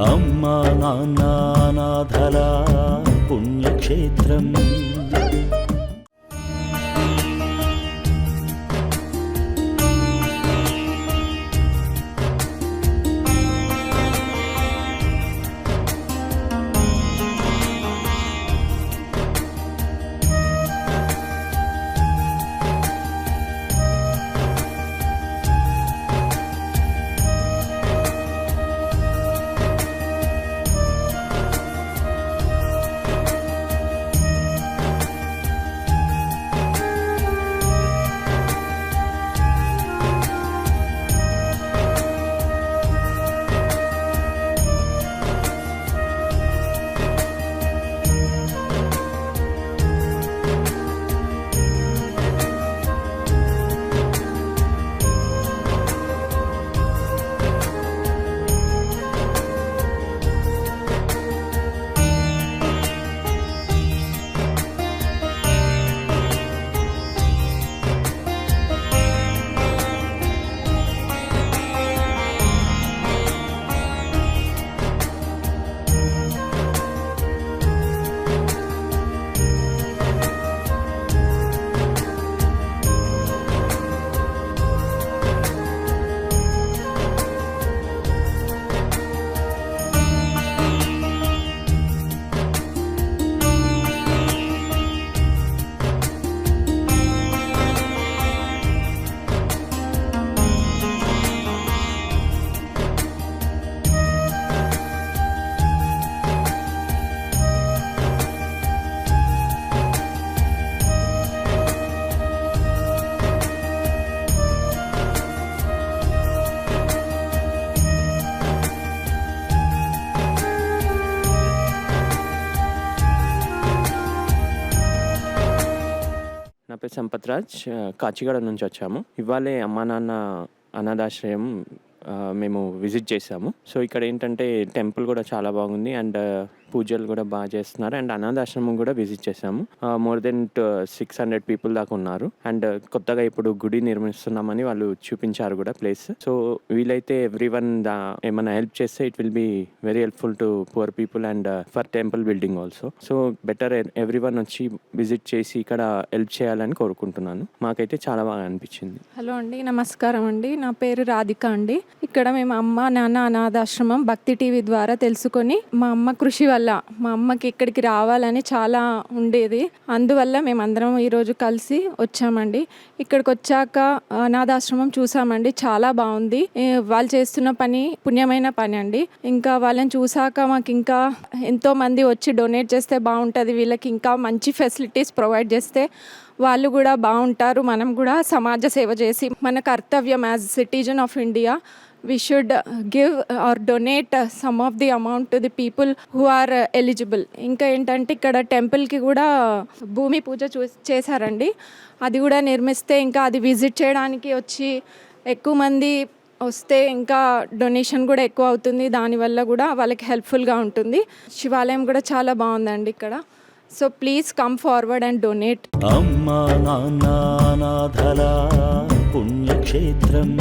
అమ్మా నాన్న అనాథల పుణ్యక్షేత్రం. నా పేరు సంపత్ రాజ్, కాచిగూడ నుంచి వచ్చాము. ఇవాళే అమ్మా నాన్న అనాథాశ్రయం మేము విజిట్ చేసాము. సో ఇక్కడ ఏంటంటే టెంపుల్ కూడా చాలా బాగుంది అండ్ పూజలు కూడా బాగా చేస్తున్నారు అండ్ అనాథాశ్రమం కూడా విజిట్ చేసాము. మోర్ దెన్ 600 పీపుల్ దాకా ఉన్నారు అండ్ కొత్తగా ఇప్పుడు గుడి నిర్మిస్తున్నామని వాళ్ళు చూపించారు కూడా ప్లేస్. సో వీలైతే ఎవ్రీవన్ ఏమైనా హెల్ప్ చేస్తే it will be very helpful to poor people and for temple building also. So better everyone వచ్చి విజిట్ చేసి ఇక్కడ హెల్ప్ చేయాలని కోరుకుంటున్నాను. మాకైతే చాలా బాగా అనిపించింది. హలో అండి, నమస్కారం అండి. నా పేరు రాధిక అండి. ఇక్కడ మేము అమ్మ నాన్న అనాథాశ్రమం భక్తి టీవీ ద్వారా తెలుసుకొని మా అమ్మ కృషి వల్ల మా అమ్మకి ఇక్కడికి రావాలని చాలా ఉండేది. అందువల్ల మేమందరం ఈరోజు కలిసి వచ్చామండి. ఇక్కడికి వచ్చాక అనాథాశ్రమం చూసామండి, చాలా బాగుంది. వాళ్ళు చేస్తున్న పని పుణ్యమైన పని అండి. ఇంకా వాళ్ళని చూసాక మాకు ఇంకా ఎంతో మంది వచ్చి డొనేట్ చేస్తే బాగుంటుంది, వీళ్ళకి ఇంకా మంచి ఫెసిలిటీస్ ప్రొవైడ్ చేస్తే వాళ్ళు కూడా బాగుంటారు. మనం కూడా సమాజ సేవ చేసి మన కర్తవ్యం as citizen of India we should give or donate some of the amount to the people who are eligible. ఇంకా ఏంటంటే ఇక్కడ టెంపుల్కి కూడా భూమి పూజ చేశారండి. అది కూడా నిర్మిస్తే ఇంకా అది విజిట్ చేయడానికి వచ్చి ఎక్కువ మంది వస్తే ఇంకా డొనేషన్ కూడా ఎక్కువ అవుతుంది. దానివల్ల కూడా వాళ్ళకి హెల్ప్ఫుల్గా ఉంటుంది. శివాలయం కూడా చాలా బాగుందండి ఇక్కడ. So please come forward and donate. అమ్మా నాన్న అనాథల పుణ్యక్షేత్రం.